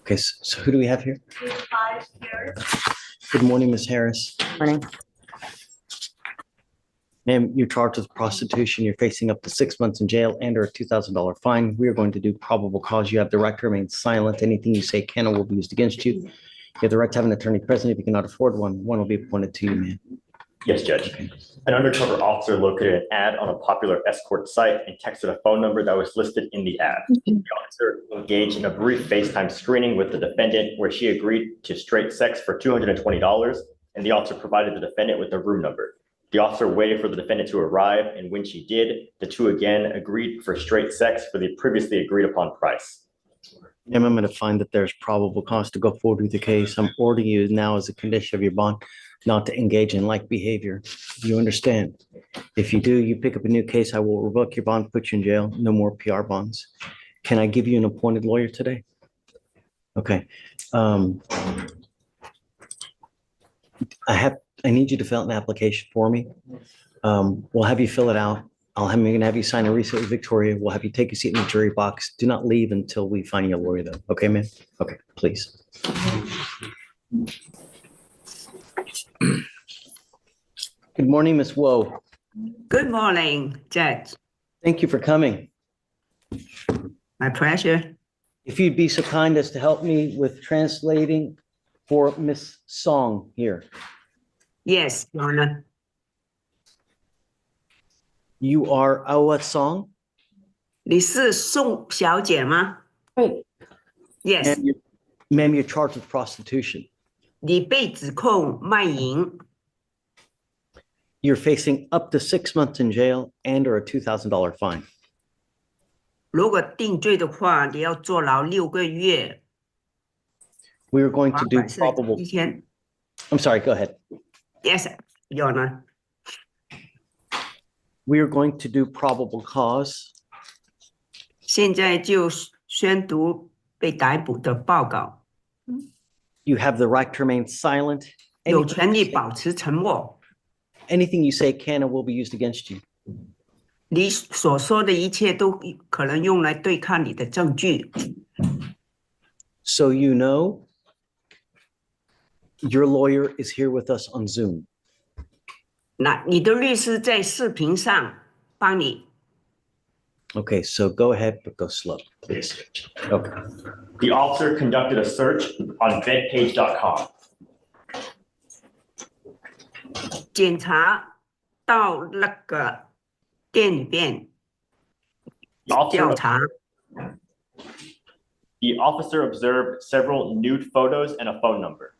Okay, so who do we have here? Good morning, Ms. Harris. Morning. Ma'am, you're charged with prostitution. You're facing up to 6 months in jail and or a $2,000 fine. We are going to do probable cause. You have the right to remain silent. Anything you say can or will be used against you. You have the right to have an attorney present. If you cannot afford one, one will be appointed to you, ma'am. Yes, Judge. An undercover officer located an ad on a popular ESCORT site and texted a phone number that was listed in the ad. The officer engaged in a brief FaceTime screening with the defendant where she agreed to straight sex for $220, and the officer provided the defendant with a room number. The officer waited for the defendant to arrive, and when she did, the two again agreed for straight sex for the previously agreed upon price. Ma'am, I'm going to find that there's probable cause to go forward with the case. I'm ordering you now as a condition of your bond not to engage in like behavior. You understand? If you do, you pick up a new case, I will revoke your bond, put you in jail. No more PR bonds. Can I give you an appointed lawyer today? Okay. I need you to fill out an application for me. We'll have you fill it out. I'm going to have you sign a receipt with Victoria. We'll have you take a seat in the jury box. Do not leave until we find you a lawyer though. Okay, ma'am? Okay, please. Good morning, Ms. Woe. Good morning, Judge. Thank you for coming. My pleasure. If you'd be so kind as to help me with translating for Miss Song here. Yes, Your Honor. You are what Song? 你是宋小姐吗？ Yes. Ma'am, you're charged with prostitution. 你被指控卖淫， You're facing up to 6 months in jail and or a $2,000 fine. 如果定罪的话，你要坐牢6个月。 We are going to do 罚款是 probable. 1天。 I'm sorry, go ahead. Yes, Your Honor. We are going to do probable cause. 现在就宣读被逮捕的报告， You have the right to remain silent. 有权利保持沉默。 Anything you say can and will be used against you. 你所说的一切都可能用来对抗你的证据。 So you know, your lawyer is here with us on Zoom. 那你的律师在视频上帮你。 Okay, so go ahead, but go slow, please. Okay. The officer conducted a search on bedpage.com. 检查到那个店里边 The officer, 调查， the officer observed several nude photos and a phone number.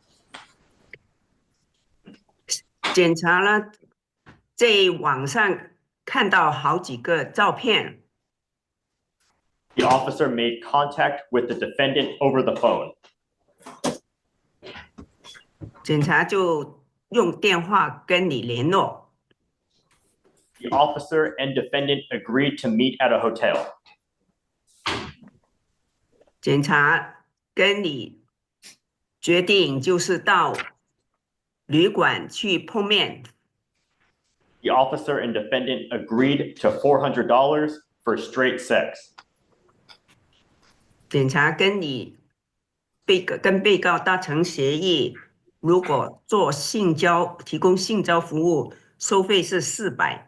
检查了，在网上看到好几个照片， The officer made contact with the defendant over the phone. 检查就用电话跟你联络， The officer and defendant agreed to meet at a hotel. 检查跟你决定就是到旅馆去碰面， The officer and defendant agreed to $400 for straight sex. 检查跟你跟被告达成协议，如果做提供性交服务，收费是$400。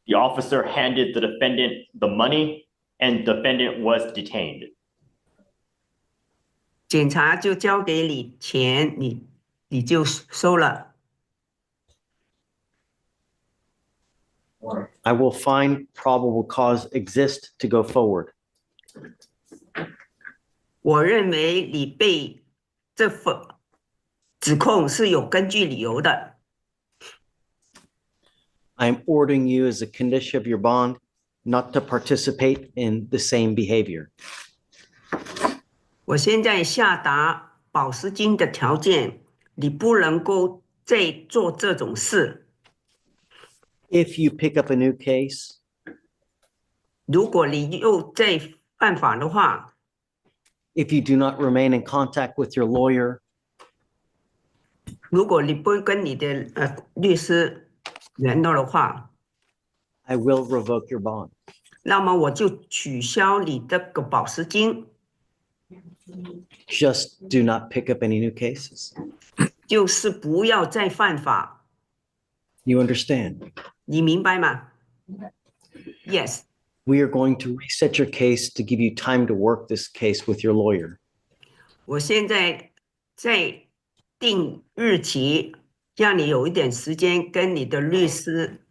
The officer handed the defendant the money and defendant was detained. 检察就交给你钱，你就收了。 I will find probable cause exists to go forward. 我认为你被这份指控是有根据理由的。 I am ordering you as a condition of your bond not to participate in the same behavior. 我现在下达保释金的条件，你不能够再做这种事。 If you pick up a new case, 如果你又再犯法的话， if you do not remain in contact with your lawyer, 如果你不跟你的律师联络的话， I will revoke your bond. 那么我就取消你这个保释金。Just do not pick up any new cases. 就是不要再犯法， You understand? 你明白吗 ？Yes， We are going to reset your case to give you time to work this case with your lawyer. 我现在在定日期，让你有一点时间跟你的律师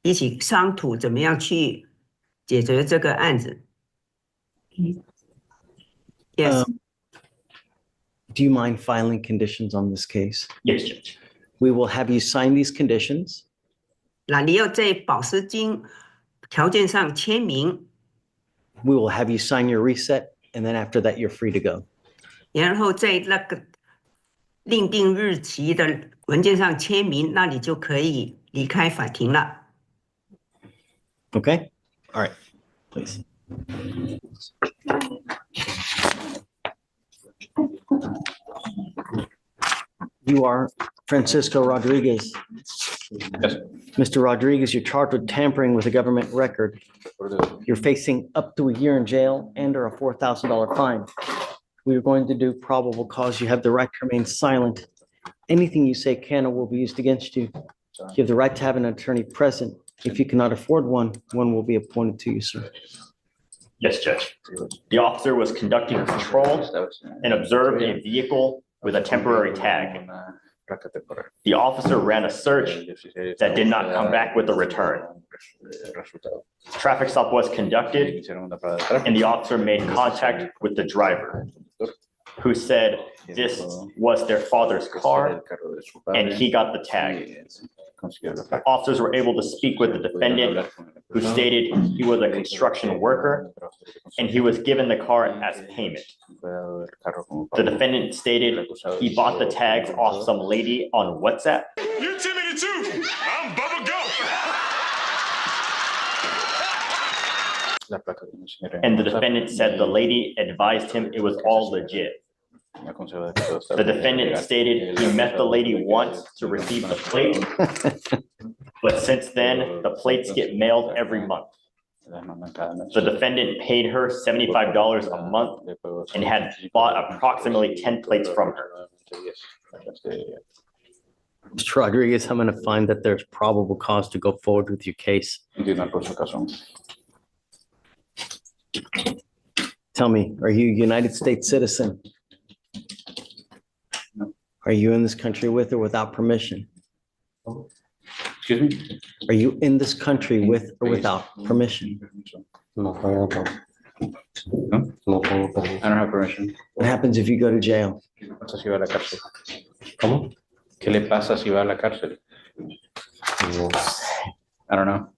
一起商讨怎么样去解决这个案子。Yes，、 Do you mind filing conditions on this case? Yes, Judge. We will have you sign these conditions. 那你要在保释金条件上签名， We will have you sign your reset, and then after that, you're free to go. 然后在那个另定日期的文件上签名，那你就可以离开法庭了。 Okay? All right, please. You are Francisco Rodriguez. Yes. Mr. Rodriguez, you're charged with tampering with a government record. You're facing up to a year in jail and or a $4,000 fine. We are going to do probable cause. You have the right to remain silent. Anything you say can or will be used against you. You have the right to have an attorney present. If you cannot afford one, one will be appointed to you, sir. Yes, Judge. The officer was conducting patrol and observed a vehicle with a temporary tag. The officer ran a search that did not come back with a return. Traffic stop was conducted and the officer made contact with the driver, who said this was their father's car and he got the tag. Officers were able to speak with the defendant, who stated he was a construction worker and he was given the car as payment. The defendant stated he bought the tags off some lady on WhatsApp. You timid too. I'm Bubba Go. And the defendant said the lady advised him it was all legit. The defendant stated he met the lady once to receive the plate, but since then, the plates get mailed every month. The defendant paid her $75 a month and had bought approximately 10 plates from her. Mr. Rodriguez, I'm going to find that there's probable cause to go forward with your case. Tell me, are you a United States citizen? Are you in this country with or without permission? Excuse me? Are you in this country with or without permission? No, I don't have permission. What happens if you go to jail? ¿Qué le pasa si va a la cárcel? ¿Cómo? ¿Qué le pasa si va a la cárcel? I don't know.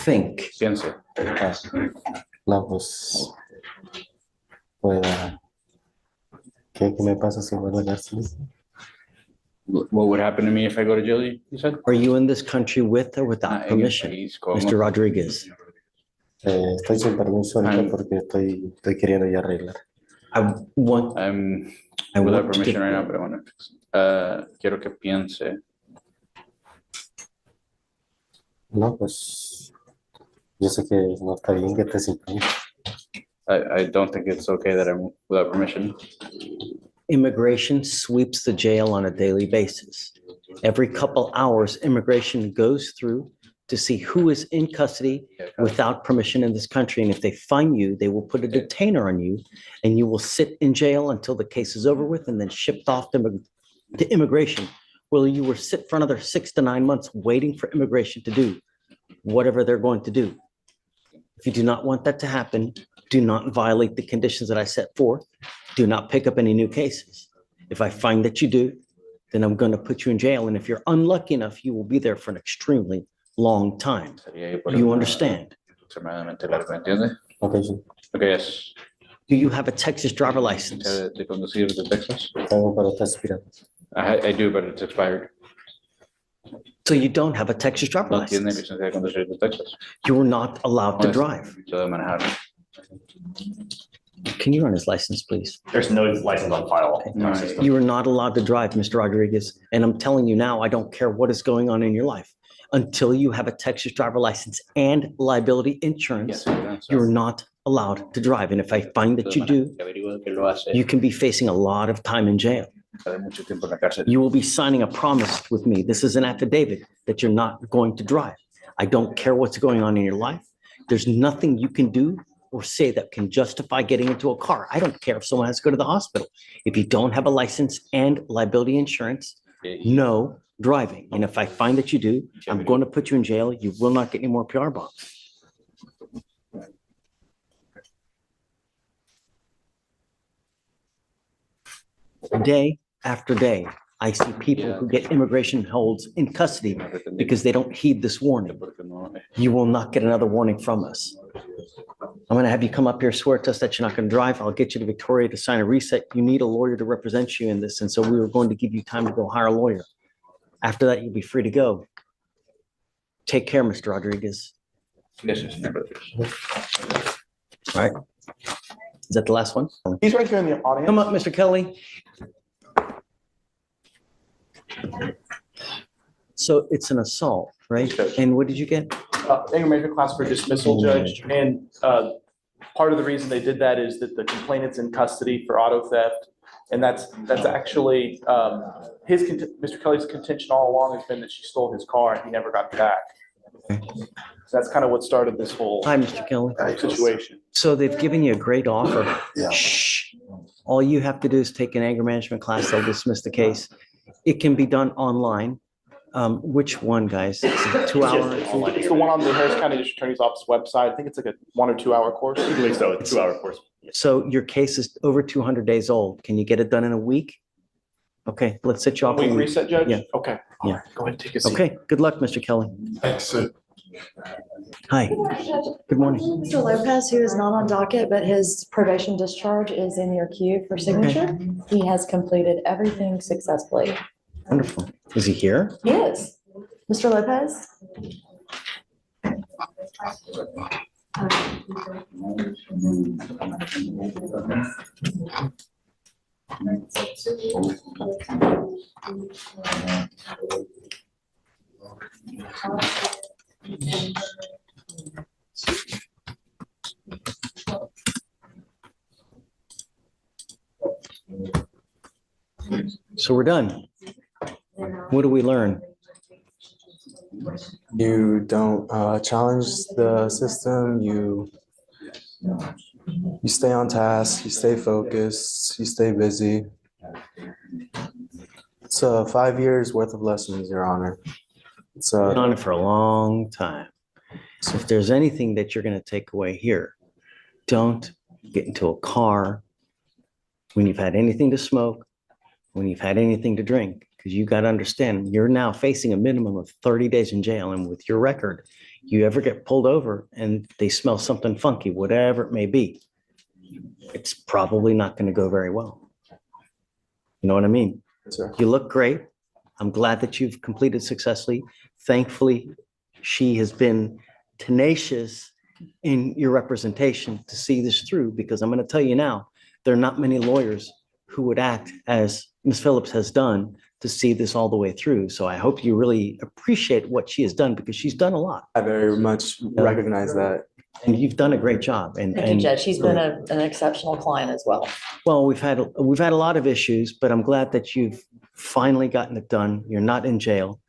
Think. Piense. No, pues, ¿qué me pasa si voy a la cárcel? What would happen to me if I go to jail, you said? Are you in this country with or without En el permission? país, ¿cómo? Mr. Rodriguez, Estoy sin permiso ahorita porque estoy queriendo ya arreglar. I want I'm I without want to- permission right now, pero bueno. Quiero que piense. No, pues, yo sé que no está bien que esté sin permiso. I don't think it's okay that I'm without permission. immigration sweeps the jail on a daily basis. Every couple hours, immigration goes through to see who is in custody without permission in this country. And if they find you, they will put a detainer on you and you will sit in jail until the case is over with and then shipped off to immigration, where you will sit for another 6 to 9 months waiting for immigration to do whatever they're going to do. If you do not want that to happen, do not violate the conditions that I set forth. Do not pick up any new cases. If I find that you do, then I'm going to put you in jail. And if you're unlucky enough, you will be there for an extremely long time. You understand? Extremadamente largo, ¿entiende? Ok, sí. Okay, yes. Do you have a Texas driver license? De conducir de Texas? Tengo para estar aspirando. I do, but it's expired. So you don't have a Texas driver No tiene license. licencia de conducir de Texas. You were not allowed to drive. Puede manejar. Can you run his license, please? There's no license on file in our system. You are not allowed to drive, Mr. Rodriguez. And I'm telling you now, I don't care what is going on in your life. Until you have a Texas driver license and liability insurance, Yes, you're not allowed to drive. And if I find that you do, you can be facing a lot of time in jail. mucho tiempo en la cárcel. You will be signing a promise with me. This is an affidavit that you're not going to drive. I don't care what's going on in your life. There's nothing you can do or say that can justify getting into a car. I don't care if someone has to go to the hospital. If you don't have a license and liability insurance, no driving. And if I find that you do, I'm going to put you in jail. You will not get any more PR bonds. Day after day, I see people who get immigration holds in custody because they don't heed this warning. You will not get another warning from us. I'm going to have you come up here, swear to us that you're not going to drive. I'll get you to Victoria to sign a reset. You need a lawyer to represent you in this. And so we were going to give you time to go hire a lawyer. After that, you'll be free to go. Take care, Mr. Rodriguez. Yes, señor. All right. Is that the last one? He's right here in the audience. Come up, Mr. Kelly. So it's an assault, right? And what did you get? Anger management class for dismissal, Judge. And part of the reason they did that is that the complainant's in custody for auto theft. And that's actually Mr. Kelly's contention all along has been that she stole his car and he never got it back. So that's kind of what started this whole Hi, Mr. Kelly. situation. So they've given you a great offer. Yeah. Shh. All you have to do is take an anger management class. They'll dismiss the case. It can be done online. Which one, guys? Is it 2 hour? It's the one on the Harris County District Attorney's Office website. I think it's like a 1 or 2 hour course. I believe so, it's a 2-hour course. So your case is over 200 days old. Can you get it done in a week? Okay, let's set you off. a Week week. reset, Judge? Yeah. Okay. All right, go ahead and take a seat. Okay, good luck, Mr. Kelly. Thanks. Hi, good morning. Mr. Lopez, who is not on docket, but his probation discharge is in your queue for signature. He has completed everything successfully. Wonderful. Is he here? He is. Mr. Lopez? So we're done. What do we learn? You don't challenge the system. You stay on task. You stay focused. You stay busy. It's 5 years worth of lessons, Your Honor. It's Been on it for a long time. So if there's anything that you're going to take away here, don't get into a car when you've had anything to smoke, when you've had anything to drink, because you got to understand you're now facing a minimum of 30 days in jail. And with your record, you ever get pulled over and they smell something funky, whatever it may be, it's probably not going to go very well. You know what I mean? sir. You look great. I'm glad that you've completed successfully. Thankfully, she has been tenacious in your representation to see this through, because I'm going to tell you now, there are not many lawyers who would act as Ms. Phillips has done to see this all the way through. So I hope you really appreciate what she has done, because she's done a lot I very much recognize that. and you've done a great job. And Thank you, Judge. He's been an exceptional client as well. well, we've had a lot of issues, but I'm glad that you've finally gotten it done. You're not in jail.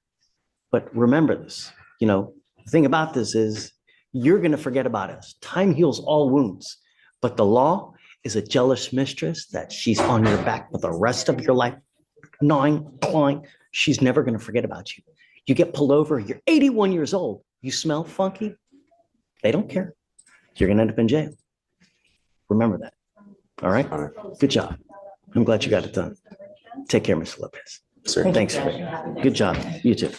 But remember this, the thing about this is you're going to forget about us. Time heals all wounds, but the law is a jealous mistress that she's on your back for the rest of your life. Gnawing, clawing. She's never going to forget about you. You get pulled over, you're 81 years old. You smell funky. They don't care. You're going to end up in jail. Remember that. All right. All right. Good job. I'm glad you got it done. Take care, Mr. Lopez. Sir. Thank you, Thanks. Judge. Good job. You too.